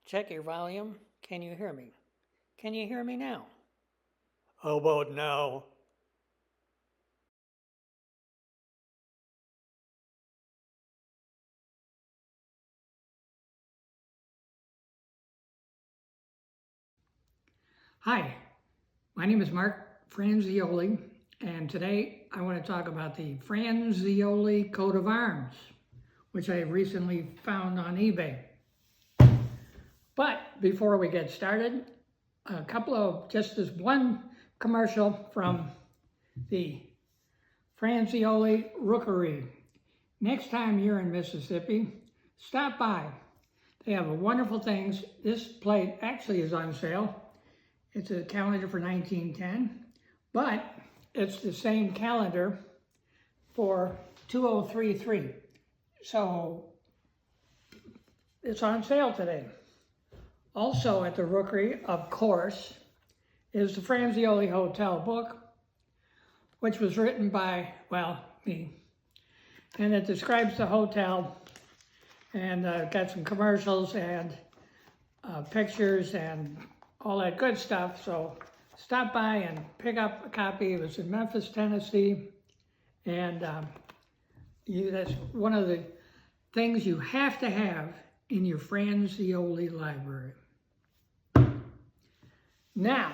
Check your volume. Can you hear me? Can you hear me now? How about now? Hi, my name is Mark Fransioli, and today I want to talk about the Fransioli coat of arms, which I recently found on eBay. But before we get started, just this one commercial from the Fransioli Rookery. Next time you're in Mississippi, stop by. They have wonderful things. This plate actually is on sale. It's a calendar for 1910, but it's the same calendar for 2033. So it's on sale today. Also at the Rookery, of course, is the Fransioli Hotel book, which was written by, well, me. And it describes the hotel and got some commercials and pictures and all that good stuff. So stop by and pick up a copy. It was in Memphis, Tennessee. And that's one of the things you have to have in your Fransioli library. Now,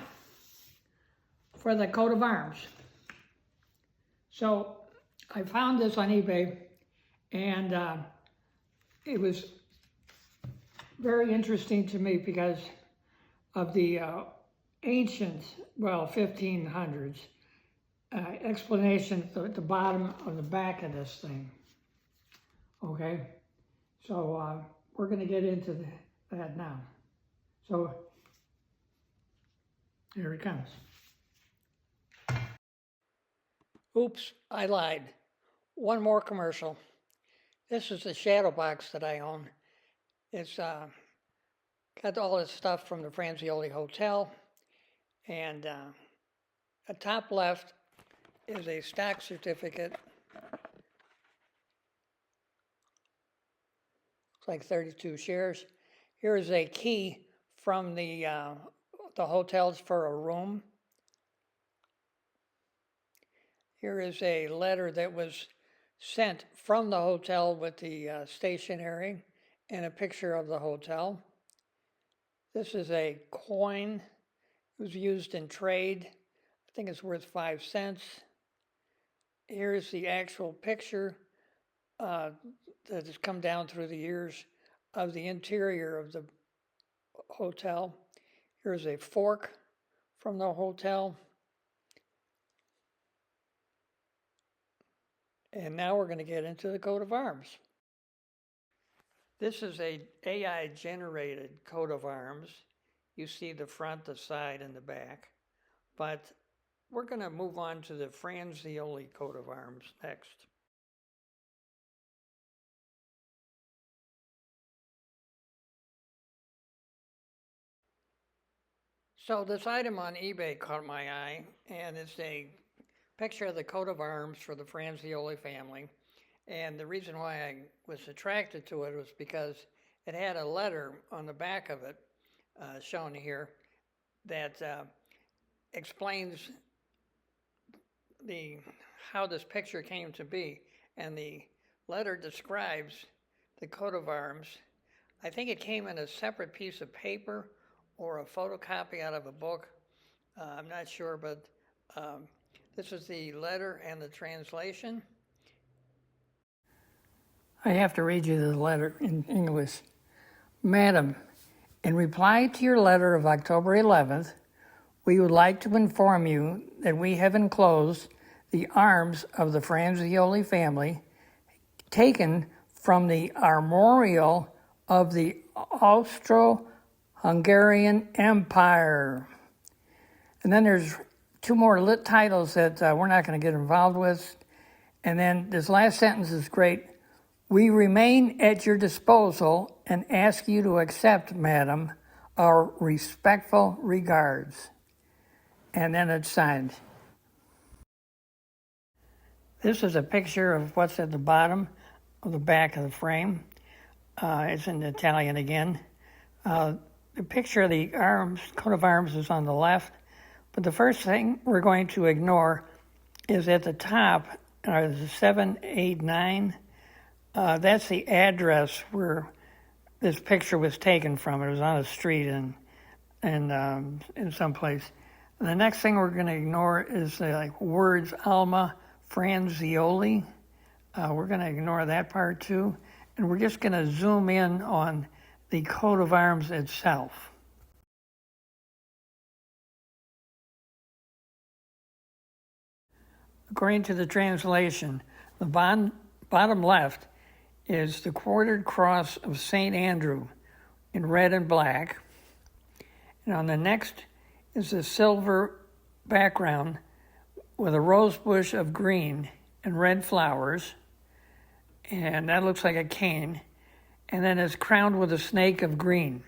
for the coat of arms. So I found this on eBay, and it was very interesting to me because of the ancient, 1500s explanation at the bottom of the back of this thing. Okay, so we're going to get into that now. So here it comes. Oops, I lied. One more commercial. This is the shadow box that I own. It's got all this stuff from the Fransioli Hotel, and at top left is a stock certificate. It's like 32 shares. Here is a key from the hotels for a room. Here is a letter that was sent from the hotel with the stationery and a picture of the hotel. This is a coin. It was used in trade. I think it's worth 5 cents. Here's the actual picture that has come down through the years of the interior of the hotel. Here's a fork from the hotel. And now we're going to get into the coat of arms. This is a AI generated coat of arms. You see the front, the side, and the back. But we're going to move on to the Fransioli coat of arms next. So this item on eBay caught my eye, and it's a picture of the coat of arms for the Fransioli family. And the reason why I was attracted to it was because it had a letter on the back of it, shown here, that explains how this picture came to be. And the letter describes the coat of arms. I think it came in a separate piece of paper or a photocopy out of a book. I'm not sure, but this is the letter and the translation. I have to read you the letter in English. Madam, in reply to your letter of October 11th, we would like to inform you that we have enclosed the arms of the Fransioli family taken from the armorial of the Austro-Hungarian Empire. And then there's two more lit titles that we're not going to get involved with. And then this last sentence is great. We remain at your disposal and ask you to accept, madam, our respectful regards. And then it's signed. This is a picture of what's at the bottom of the back of the frame. It's in Italian again. The picture of the arms, coat of arms, is on the left, but the first thing we're going to ignore is at the top, the 789. That's the address where this picture was taken from. It was on a street in some place. And the next thing we're going to ignore is the words Alma Fransioli. We're going to ignore that part too, and we're just going to zoom in on the coat of arms itself. According to the translation, the bottom left is the quartered cross of St. Andrew in red and black. And on the next is a silver background with a rose bush of green and red flowers. And that looks like a cane. And then it's crowned with a snake of green.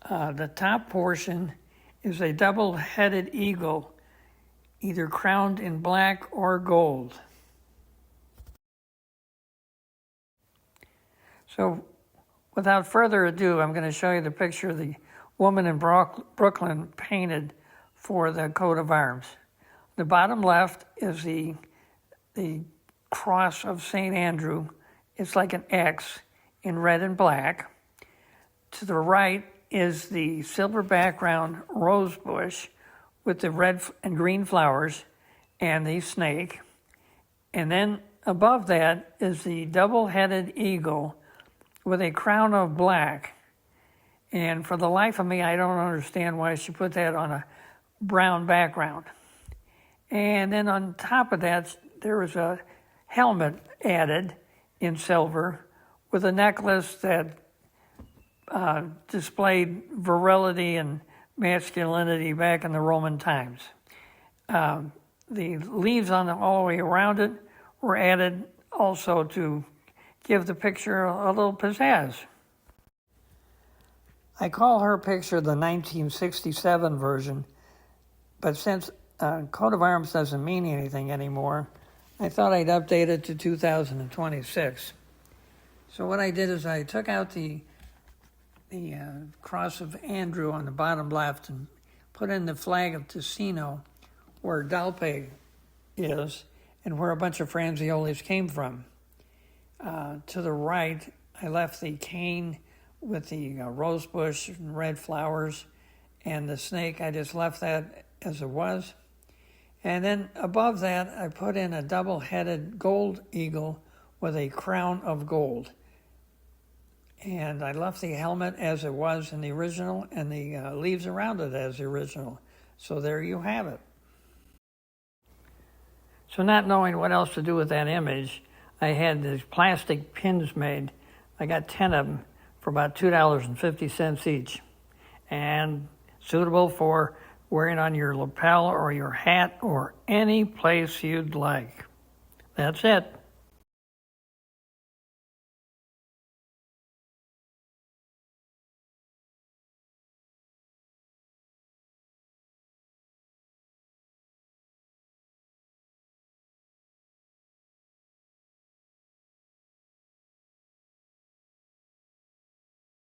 The top portion is a double-headed eagle, either crowned in black or gold. So, without further ado, I'm going to show you the picture the woman in Brooklyn painted for the coat of arms. The bottom left is the cross of St. Andrew. It's like an X in red and black. To the right is the silver background rose bush with the red and green flowers and the snake. And then above that is the double-headed eagle with a crown of black. And for the life of me, I don't understand why she put that on a brown background. And then on top of that, there was a helmet added in silver with a necklace that displayed virility and masculinity back in the Roman times. The leaves all the way around it were added also to give the picture a little pizzazz. I call her picture the 1967 version, but since coat of arms doesn't mean anything anymore, I thought I'd update it to 2026. So what I did is I took out the cross of Andrew on the bottom left and put in the flag of Ticino, where Dalpe is and where a bunch of Fransiolis came from. To the right, I left the cane with the rose bush and red flowers, and the snake, I just left that as it was. And then above that, I put in a double-headed gold eagle with a crown of gold. And I left the helmet as it was in the original and the leaves around it as the original. So there you have it. So not knowing what else to do with that image, I had these plastic pins made. I got 10 of them for about $2.50 each. And suitable for wearing on your lapel or your hat or any place you'd like. That's it.